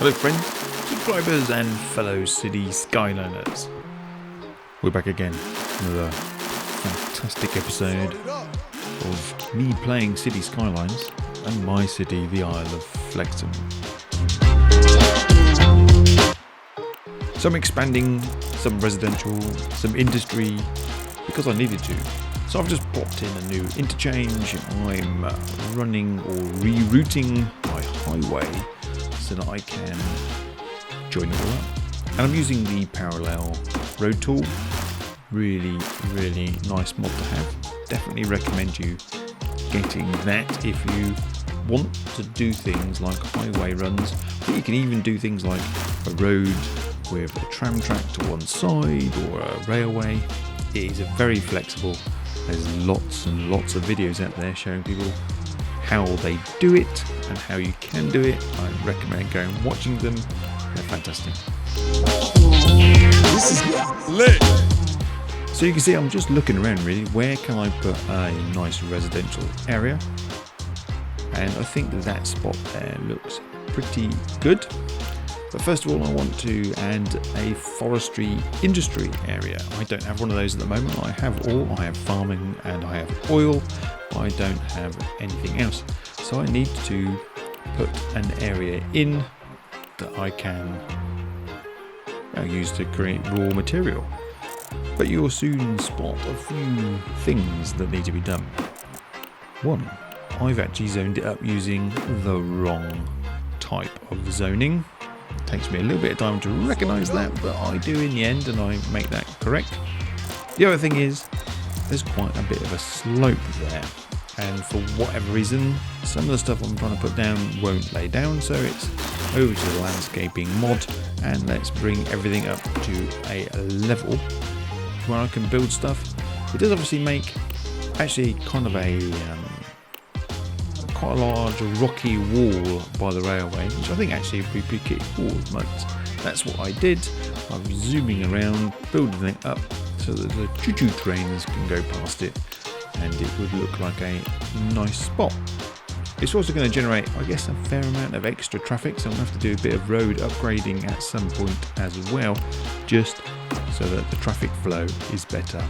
Hello friends, subscribers and fellow city Skyliners. We're back again with another fantastic episode of me playing City Skylines and my city, the Isle of Flexum. Some expanding, some residential, some industry, because I needed to. So I've just popped in a new interchange. I'm running or rerouting my highway so that I can join it all up. And I'm using the parallel road tool. Really nice mod to have. Definitely recommend you getting that if you want to do things like highway runs. But you can even do things like a road with a tram track to one side or a railway. It is very flexible. There's lots and lots of videos out there showing people how they do it and how you can do it. I recommend going and watching them. They're fantastic. This is lit. So you can see I'm just looking around really. Where can I put a nice residential area? And I think that spot there looks pretty good. But first of all, I want to add a forestry industry area. I don't have one of those at the moment. I have ore, I have farming, and I have oil. I don't have anything else. So I need to put an area in that I can use to create raw material. But you'll soon spot a few things that need to be done. One, I've actually zoned it up using the wrong type of zoning. It takes me a little bit of time to recognise that, but I do in the end, and I make that correct. The other thing is, there's quite a bit of a slope there, and for whatever reason, some of the stuff I'm trying to put down won't lay down, so it's over to the landscaping mod, and let's bring everything up to a level where I can build stuff. It does obviously make actually kind of a quite a large rocky wall by the railway, which I think actually would be pretty cool. But that's what I did. I was zooming around, building it up so that the choo-choo trains can go past it, and it would look like a nice spot. It's also going to generate, I guess, a fair amount of extra traffic, so I'm going to have to do a bit of road upgrading at some point as well, just so that the traffic flow is better.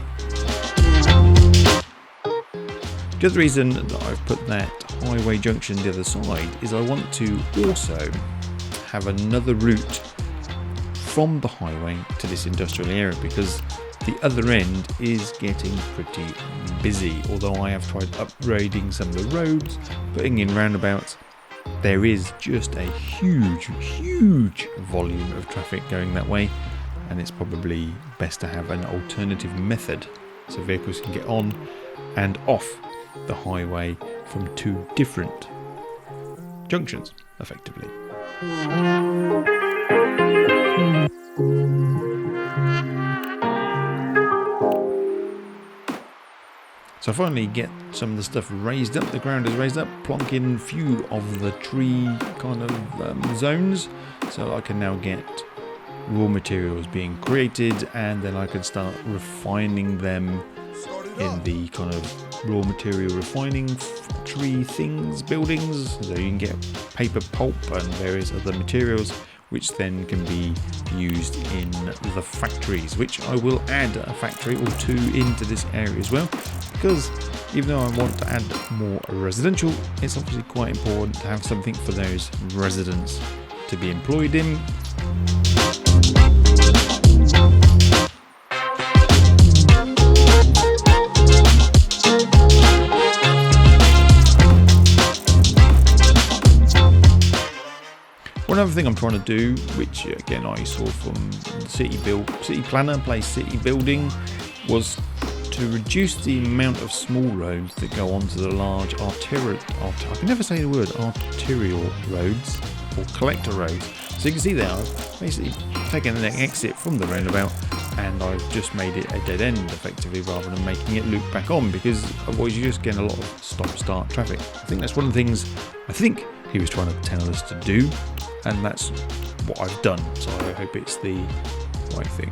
The other reason that I've put that highway junction the other side is I want to also have another route from the highway to this industrial area, because the other end is getting pretty busy. Although I have tried upgrading some of the roads, putting in roundabouts, there is just a huge volume of traffic going that way, and it's probably best to have an alternative method so vehicles can get on and off the highway from two different junctions, effectively. So I finally get some of the stuff raised up, the ground is raised up, plonk in a few of the tree kind of zones, so I can now get raw materials being created, and then I can start refining them in the kind of raw material refining factory things, buildings, so you can get paper pulp and various other materials which then can be used in the factories, which I will add a factory or two into this area as well, because even though I want to add more residential, it's obviously quite important to have something for those residents to be employed in. One other thing I'm trying to do, which again I saw from City Planner, place City Building, was to reduce the amount of small roads that go onto the large arterial roads or collector roads. So you can see there, I've basically taken an exit from the roundabout and I've just made it a dead end effectively, rather than making it loop back on, because otherwise you just get a lot of stop-start traffic. I think that's one of the things I think he was trying to tell us to do, and that's what I've done, so I hope it's the right thing.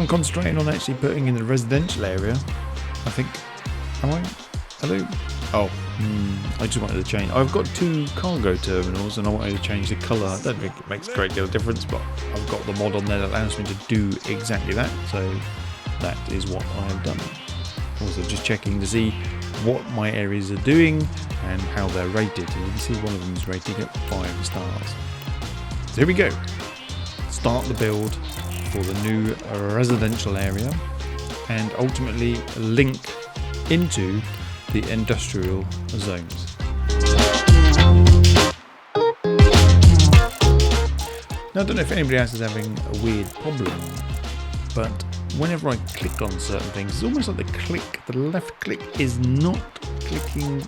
I'm concentrating on actually putting in the residential area. I think, am I? Hello? Oh, I just wanted to change. I've got 2 cargo terminals and I wanted to change the colour. I don't think it makes a great deal of difference, but I've got the mod on there that allows me to do exactly that. So that is what I have done. Also just checking to see what my areas are doing and how they're rated. And you can see one of them is rated at 5 stars. So here we go. Start the build for the new residential area and ultimately link into the industrial zones. Now I don't know if anybody else is having a weird problem, but whenever I click on certain things, it's almost like the left click is not clicking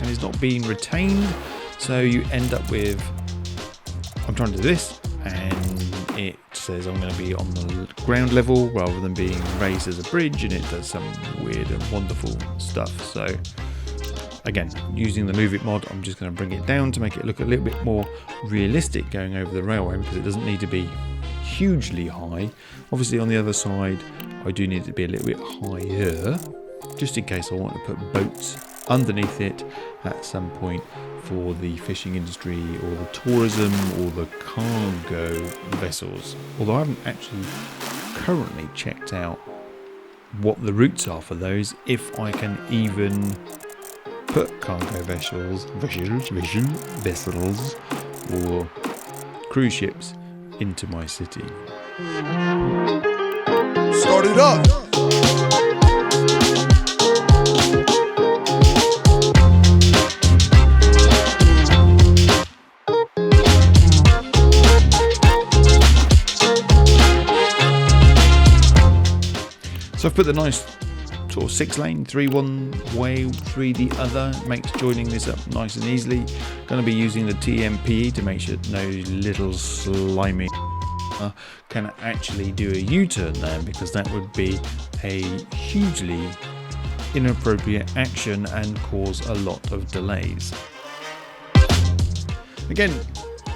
and is not being retained, so you end up with, I'm trying to do this and it says I'm going to be on the ground level rather than being raised as a bridge, and it does some weird and wonderful stuff. So again, using the Move It mod, I'm just going to bring it down to make it look a little bit more realistic going over the railway, because it doesn't need to be hugely high. Obviously on the other side I do need it to be a little bit higher, just in case I want to put boats underneath it at some point for the fishing industry or the tourism or the cargo vessels. Although I haven't actually currently checked out what the routes are for those, if I can even put cargo vessels or cruise ships into my city. Start it up. So I've put the nice sort of 6-lane, 3 one way, 3 the other, makes joining this up nice and easily. Going to be using the TMPE to make sure no little slimy can actually do a U-turn there, because that would be a hugely inappropriate action and cause a lot of delays. Again,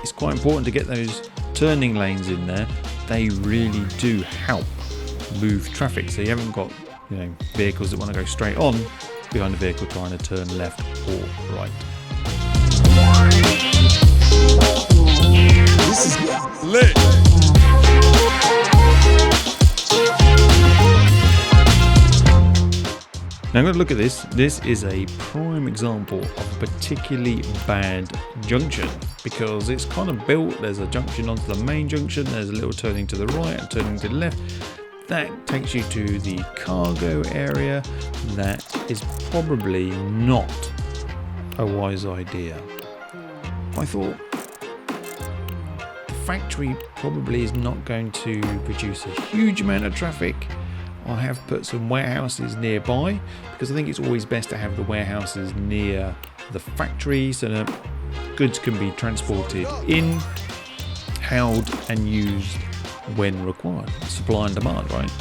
it's quite important to get those turning lanes in there. They really do help move traffic, so you haven't got, you know, vehicles that want to go straight on behind a vehicle trying to turn left or right. This is lit. Now I'm going to look at this. This is a prime example of a particularly bad junction, because it's kind of built, there's a junction onto the main junction, there's a little turning to the right and turning to the left. That takes you to the cargo area. That is probably not a wise idea. I thought the factory probably is not going to produce a huge amount of traffic. I have put some warehouses nearby, because I think it's always best to have the warehouses near the factory so that goods can be transported in, held and used when required. Supply and demand, right?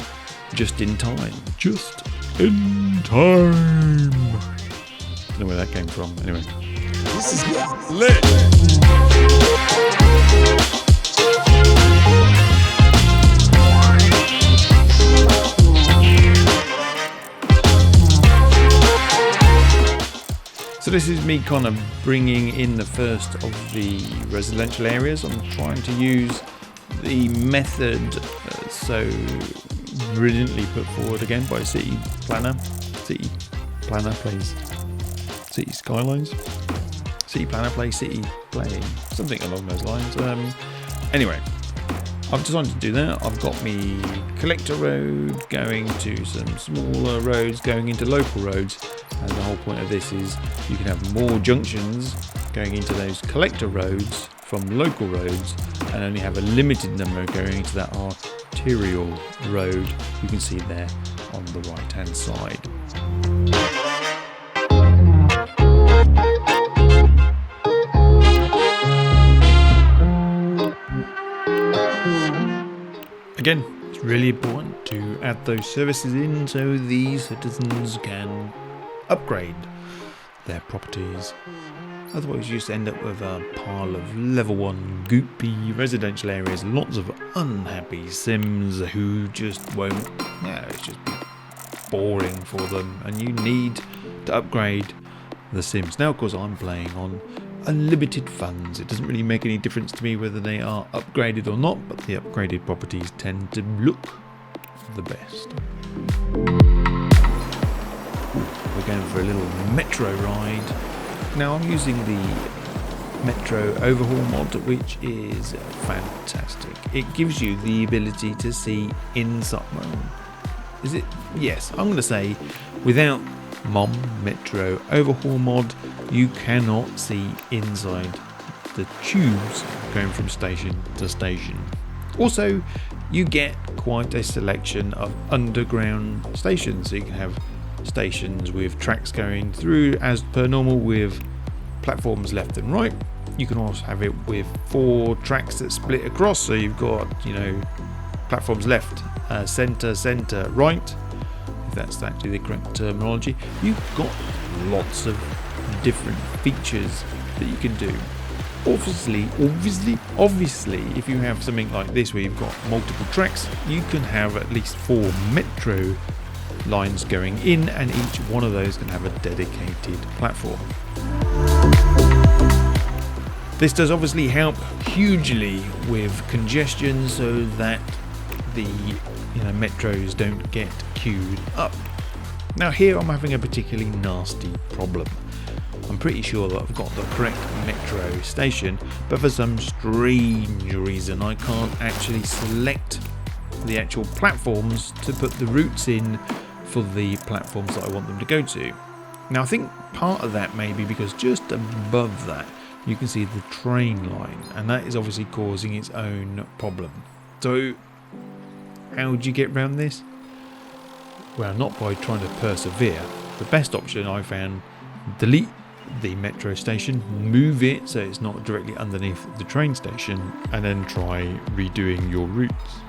Just in time. Just in time. Don't know where that came from. Anyway. This is lit. So this is me kind of bringing in the first of the residential areas. I'm trying to use the method so brilliantly put forward again by City Planner plays City Skylines, City Planner plays City Playing, something along those lines. Anyway, I've decided to do that. I've got me collector road going to some smaller roads going into local roads, and the whole point of this is you can have more junctions going into those collector roads from local roads and only have a limited number going into that arterial road you can see there on the right hand side. Again, it's really important to add those services in so the citizens can upgrade. their properties. Otherwise you just end up with a pile of level 1 goopy residential areas, lots of unhappy Sims who just won't, it's just boring for them, and you need to upgrade the Sims. Now of course I'm playing on unlimited funds. It doesn't really make any difference to me whether they are upgraded or not, but the upgraded properties tend to look the best. We're going for a little metro ride. Now I'm using the metro overhaul mod, which is fantastic. It gives you the ability to see inside. Is it? Yes, I'm going to say without metro overhaul mod, you cannot see inside the tubes going from station to station. Also, you get quite a selection of underground stations, so you can have stations with tracks going through as per normal with platforms left and right. You can also have it with 4 tracks that split across, so you've got, platforms left, centre, right, if that's actually the correct terminology. You've got lots of different features that you can do. Obviously, if you have something like this where you've got multiple tracks, you can have at least 4 metro lines going in, and each one of those can have a dedicated platform. This does obviously help hugely with congestion, so that the metros don't get queued up. Now here I'm having a particularly nasty problem. I'm pretty sure that I've got the correct metro station, but for some strange reason I can't actually select the actual platforms to put the routes in for the platforms that I want them to go to. Now I think part of that may be because just above that you can see the train line, and that is obviously causing its own problem. So how do you get around this? Well, not by trying to persevere. The best option I found, delete the metro station, move it so it's not directly underneath the train station, and then try redoing your routes.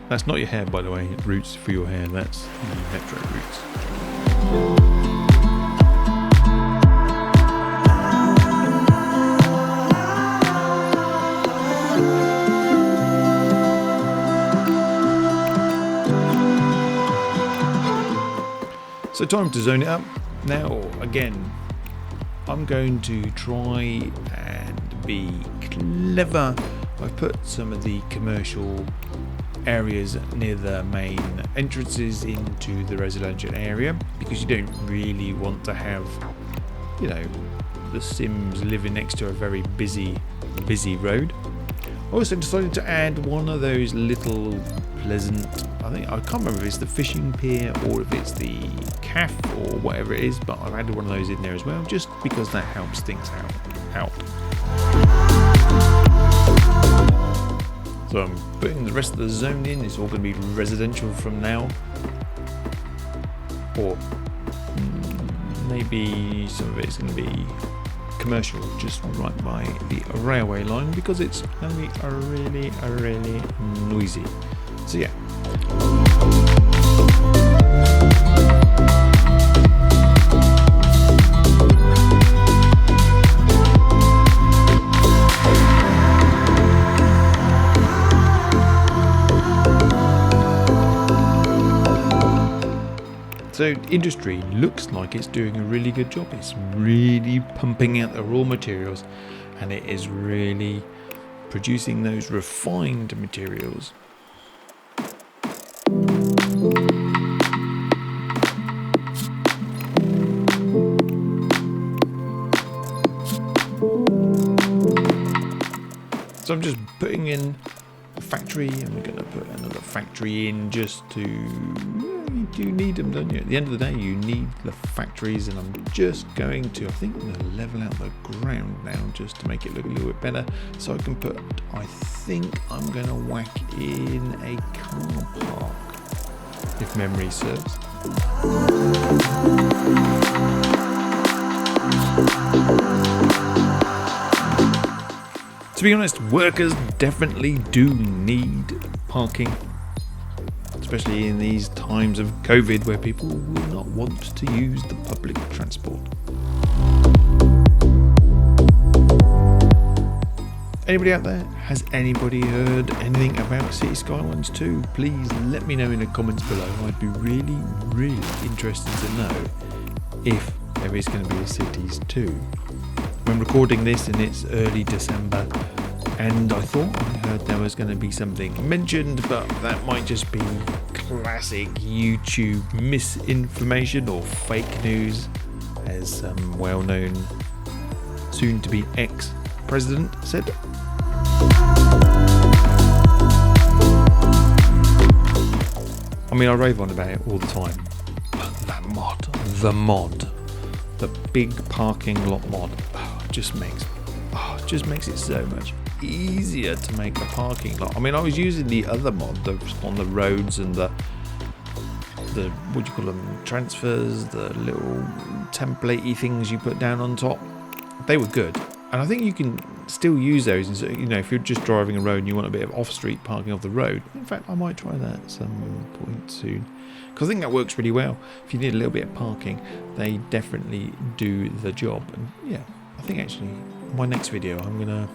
That's not your hair, by the way, routes for your hair, that's the metro routes. So time to zone it up. Now again, I'm going to try and be clever. I've put some of the commercial areas near the main entrances into the residential area, because you don't really want to have, the Sims living next to a very busy road. I also decided to add one of those little pleasant, I can't remember if it's the fishing pier or if it's the cafe or whatever it is, but I've added one of those in there as well, just because that helps things out. So I'm putting the rest of the zone in. It's all going to be residential from now, or maybe some of it's going to be commercial just right by the railway line, because it's going to be really noisy. So yeah. So industry looks like it's doing a really good job. It's really pumping out the raw materials, and it is really producing those refined materials. So I'm just putting in a factory, and we're going to put another factory in just to... You do need them, don't you? At the end of the day, you need the factories, and I'm just going to, I think I'm going to level out the ground now just to make it look a little bit better. So I can put, I think I'm going to whack in a car park, if memory serves. To be honest, workers definitely do need parking. It's especially in these times of COVID where people will not want to use the public transport. Anybody out there? Has anybody heard anything about City Skylines 2? Please let me know in the comments below. I'd be really, really interested to know if there is going to be a Cities 2. I'm recording this and it's early December, and I thought I heard there was going to be something mentioned, but that might just be classic YouTube misinformation or fake news, as some well-known soon-to-be ex-president said. I mean, I rave on about it all the time, but that mod, the big parking lot mod, just makes it so much easier to make a parking lot. I mean, I was using the other mod on the roads and the what do you call them, transfers, the little templatey things you put down on top. They were good, and I think you can still use those. And so, you know, if you're just driving a road and you want a bit of off-street parking off the road, in fact, I might try that at some point soon, because I think that works really well. If you need a little bit of parking, they definitely do the job. And yeah, I think actually in my next video I'm gonna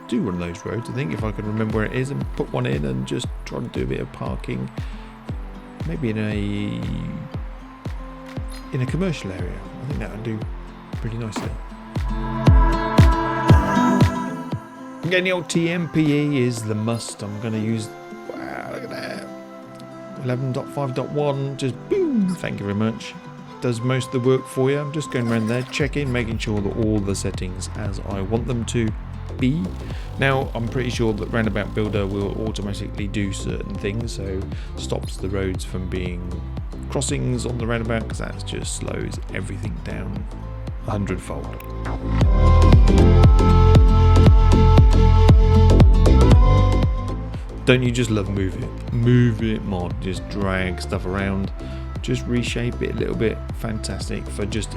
do one of those roads. I think if I can remember where it is and put one in and just try to do a bit of parking, maybe in a commercial area. I think that would do pretty nicely. Again, the old TMPE is the must. I'm going to use, wow, look at that, 11.5.1, just boom, thank you very much. Does most of the work for you. I'm just going around there, checking, making sure that all the settings as I want them to be. Now, I'm pretty sure that Roundabout Builder will automatically do certain things, so stops the roads from being crossings on the roundabout, because that just slows everything down 100-fold. Don't you just love Move It mod? Just drag stuff around, just reshape it a little bit. Fantastic for just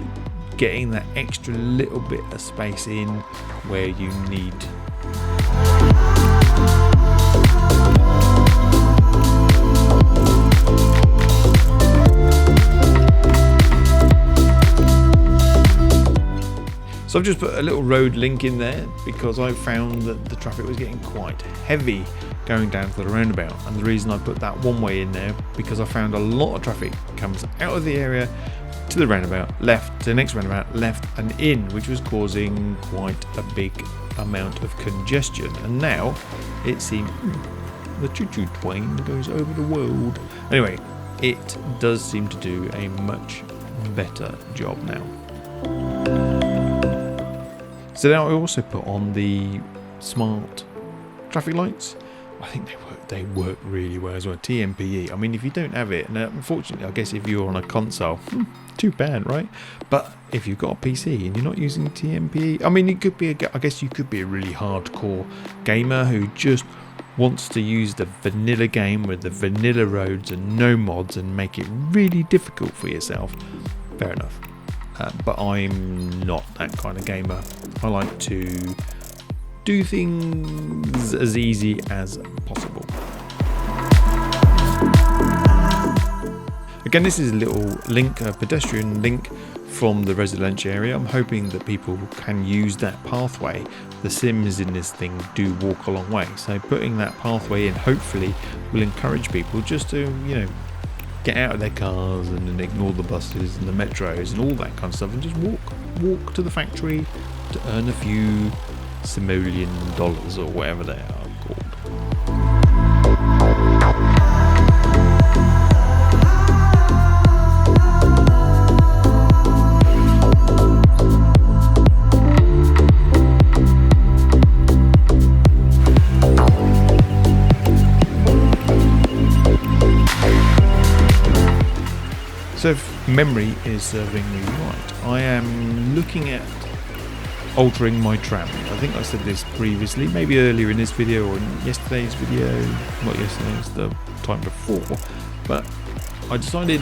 getting that extra little bit of space in where you need. So I've just put a little road link in there because I found that the traffic was getting quite heavy going down to the roundabout, and the reason I put that one way in there because I found a lot of traffic comes out of the area to the roundabout, left to the next roundabout, left and in, which was causing quite a big amount of congestion. And now it seems the choo-choo train goes over the world. Anyway, it does seem to do a much better job now. So now I also put on the smart traffic lights. I think they work really well as well. TMPE. I mean, if you don't have it, and unfortunately, I guess if you're on a console, too bad, right? But if you've got a PC and you're not using TMPE, I mean, it could be. I guess you could be a really hardcore gamer who just wants to use the vanilla game with the vanilla roads and no mods and make it really difficult for yourself. Fair enough. But I'm not that kind of gamer. I like to do things as easy as possible. Again, this is a little link, a pedestrian link from the residential area. I'm hoping that people can use that pathway. The Sims in this thing do walk a long way, so putting that pathway in hopefully will encourage people just to, you know, get out of their cars and then ignore the buses and the metros and all that kind of stuff and just walk to the factory to earn a few simoleon dollars or whatever they are called. So if memory is serving me right, I am looking at altering my tram. I think I said this previously, maybe earlier in this video or in yesterday's video, not yesterday's, the time before, but I decided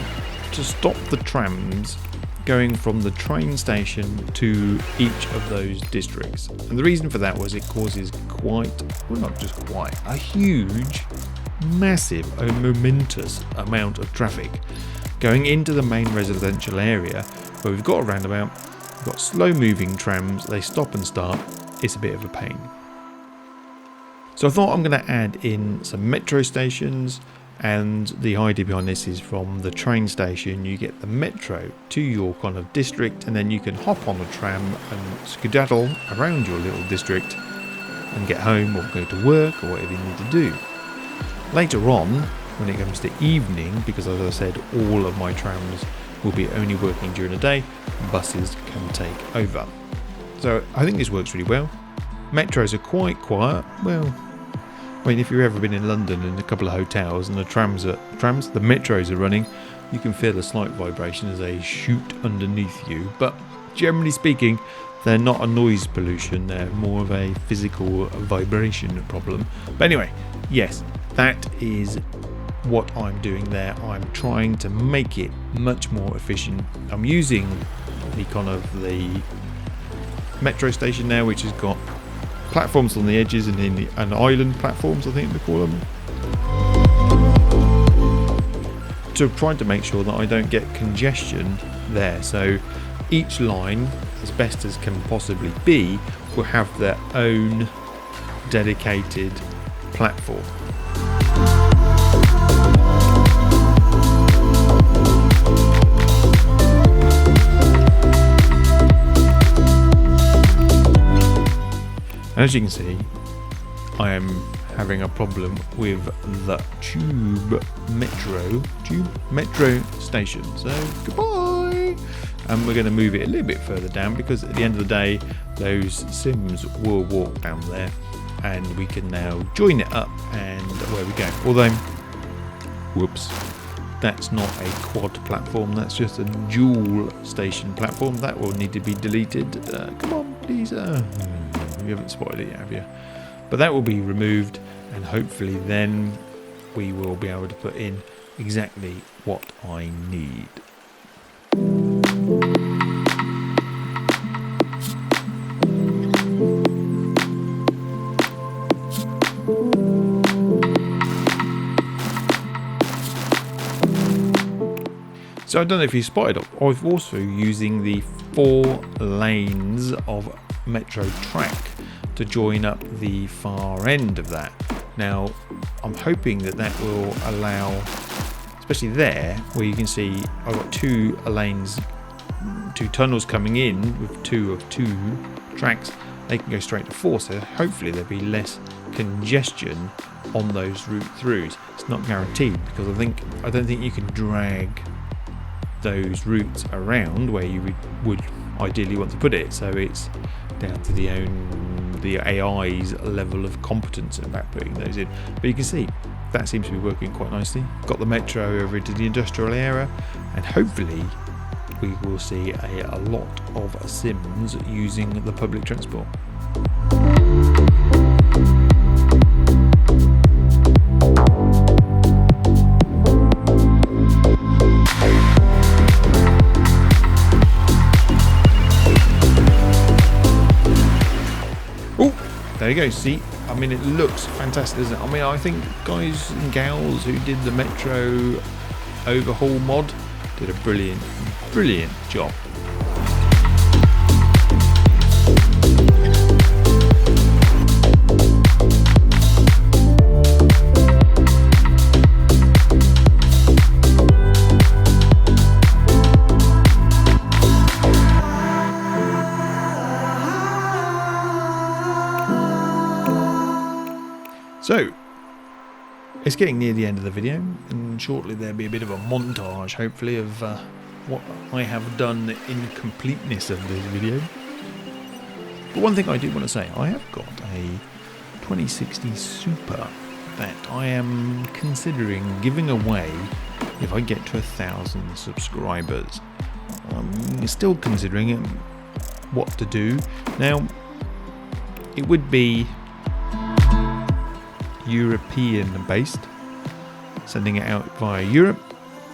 to stop the trams going from the train station to each of those districts. And the reason for that was it causes quite, well not just quite, a huge massive and momentous amount of traffic going into the main residential area where we've got a roundabout, we've got slow moving trams, they stop and start. It's a bit of a pain. So I thought I'm going to add in some metro stations, and the idea behind this is from the train station you get the metro to your kind of district, and then you can hop on a tram and skedaddle around your little district and get home or go to work or whatever you need to do. Later on, when it comes to evening, because as I said, all of my trams will be only working during the day, buses can take over. So I think this works really well. Metros are quite quiet. Well, I mean, if you've ever been in London in a couple of hotels and the metros are running, you can feel a slight vibration as they shoot underneath you. But generally speaking, they're not a noise pollution, they're more of a physical vibration problem. But anyway, yes, that is what I'm doing there. I'm trying to make it much more efficient. I'm using the metro station now, which has got platforms on the edges and island platforms, I think they call them, to try to make sure that I don't get congestion there. So each line, as best as can possibly be, will have their own dedicated platform. As you can see, I am having a problem with the metro station. So goodbye. And we're going to move it a little bit further down, because at the end of the day, those Sims will walk down there, and we can now join it up and away we go. Although, whoops, that's not a quad platform, that's just a dual station platform. That will need to be deleted. Come on, please. You haven't spotted it yet, have you? But that will be removed, and hopefully then we will be able to put in exactly what I need. So I don't know if you spotted it, I've also using the 4 lanes of metro track to join up the far end of that. Now I'm hoping that that will allow, especially there where you can see I've got 2 lanes, 2 tunnels coming in with 2 of 2 tracks, they can go straight to 4, so hopefully there'll be less congestion on those route throughs. It's not guaranteed, because I don't think you can drag those routes around where you would ideally want to put it, so it's down to the AI's level of competence about putting those in. But you can see that seems to be working quite nicely. Got the metro over into the industrial area, and hopefully we will see a lot of Sims using the public transport. There you go, see, I mean, it looks fantastic, doesn't it? I mean, I think guys and gals who did the Metro overhaul mod did a brilliant job. So, it's getting near the end of the video, and shortly there'll be a bit of a montage, hopefully, of what I have done in completeness of this video. But one thing I do want to say, I have got a 2060 Super that I am considering giving away if I get to 1,000 subscribers. I'm still considering what to do. Now, it would be European based, sending it out via Europe.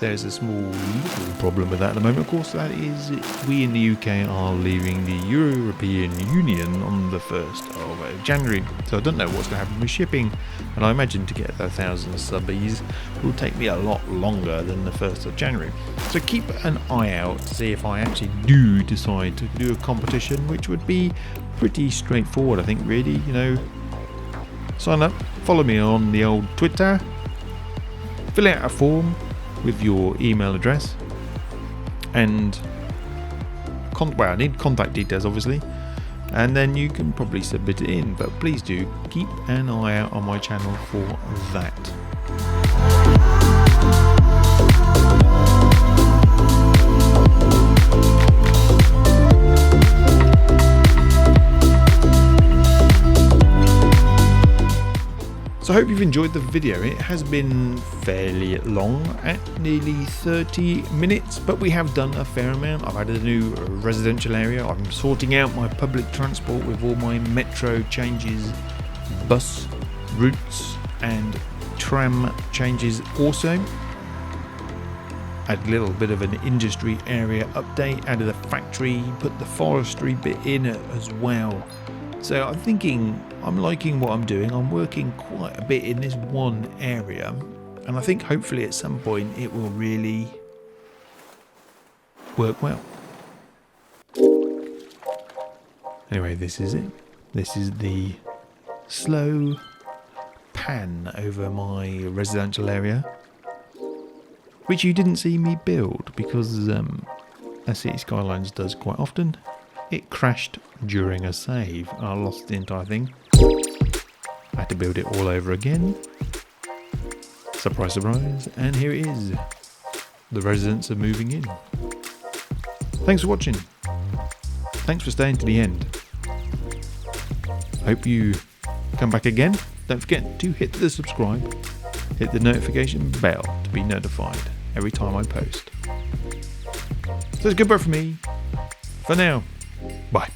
there's a small little problem with that at the moment. Of course, that is we in the UK are leaving the European Union on the 1st of January. So I don't know what's going to happen with shipping. And I imagine to get 1,000 subbies will take me a lot longer than the 1st of January. So keep an eye out to see if I actually do decide to do a competition, which would be pretty straightforward, I think, really. You know, sign up, follow me on the old Twitter, fill out a form with your email address, and I need contact details obviously, and then you can probably submit it in, but please do keep an eye out on my channel for that. So I hope you've enjoyed the video. It has been fairly long, at nearly 30 minutes, but we have done a fair amount. I've added a new residential area. I'm sorting out my public transport with all my metro changes, bus routes and tram changes also. Add a little bit of an industry area update, added a factory, put the forestry bit in as well. So I'm liking what I'm doing. I'm working quite a bit in this one area, and I think hopefully at some point it will really work well. Anyway, this is it. This is the slow pan over my residential area, which you didn't see me build because as City Skylines does quite often, it crashed during a save. I lost the entire thing. I had to build it all over again. Surprise, surprise. And here it is. The residents are moving in. Thanks for watching. Thanks for staying to the end. Hope you come back again. Don't forget to hit the subscribe, hit the notification bell to be notified every time I post. So it's goodbye from me. For now. Bye.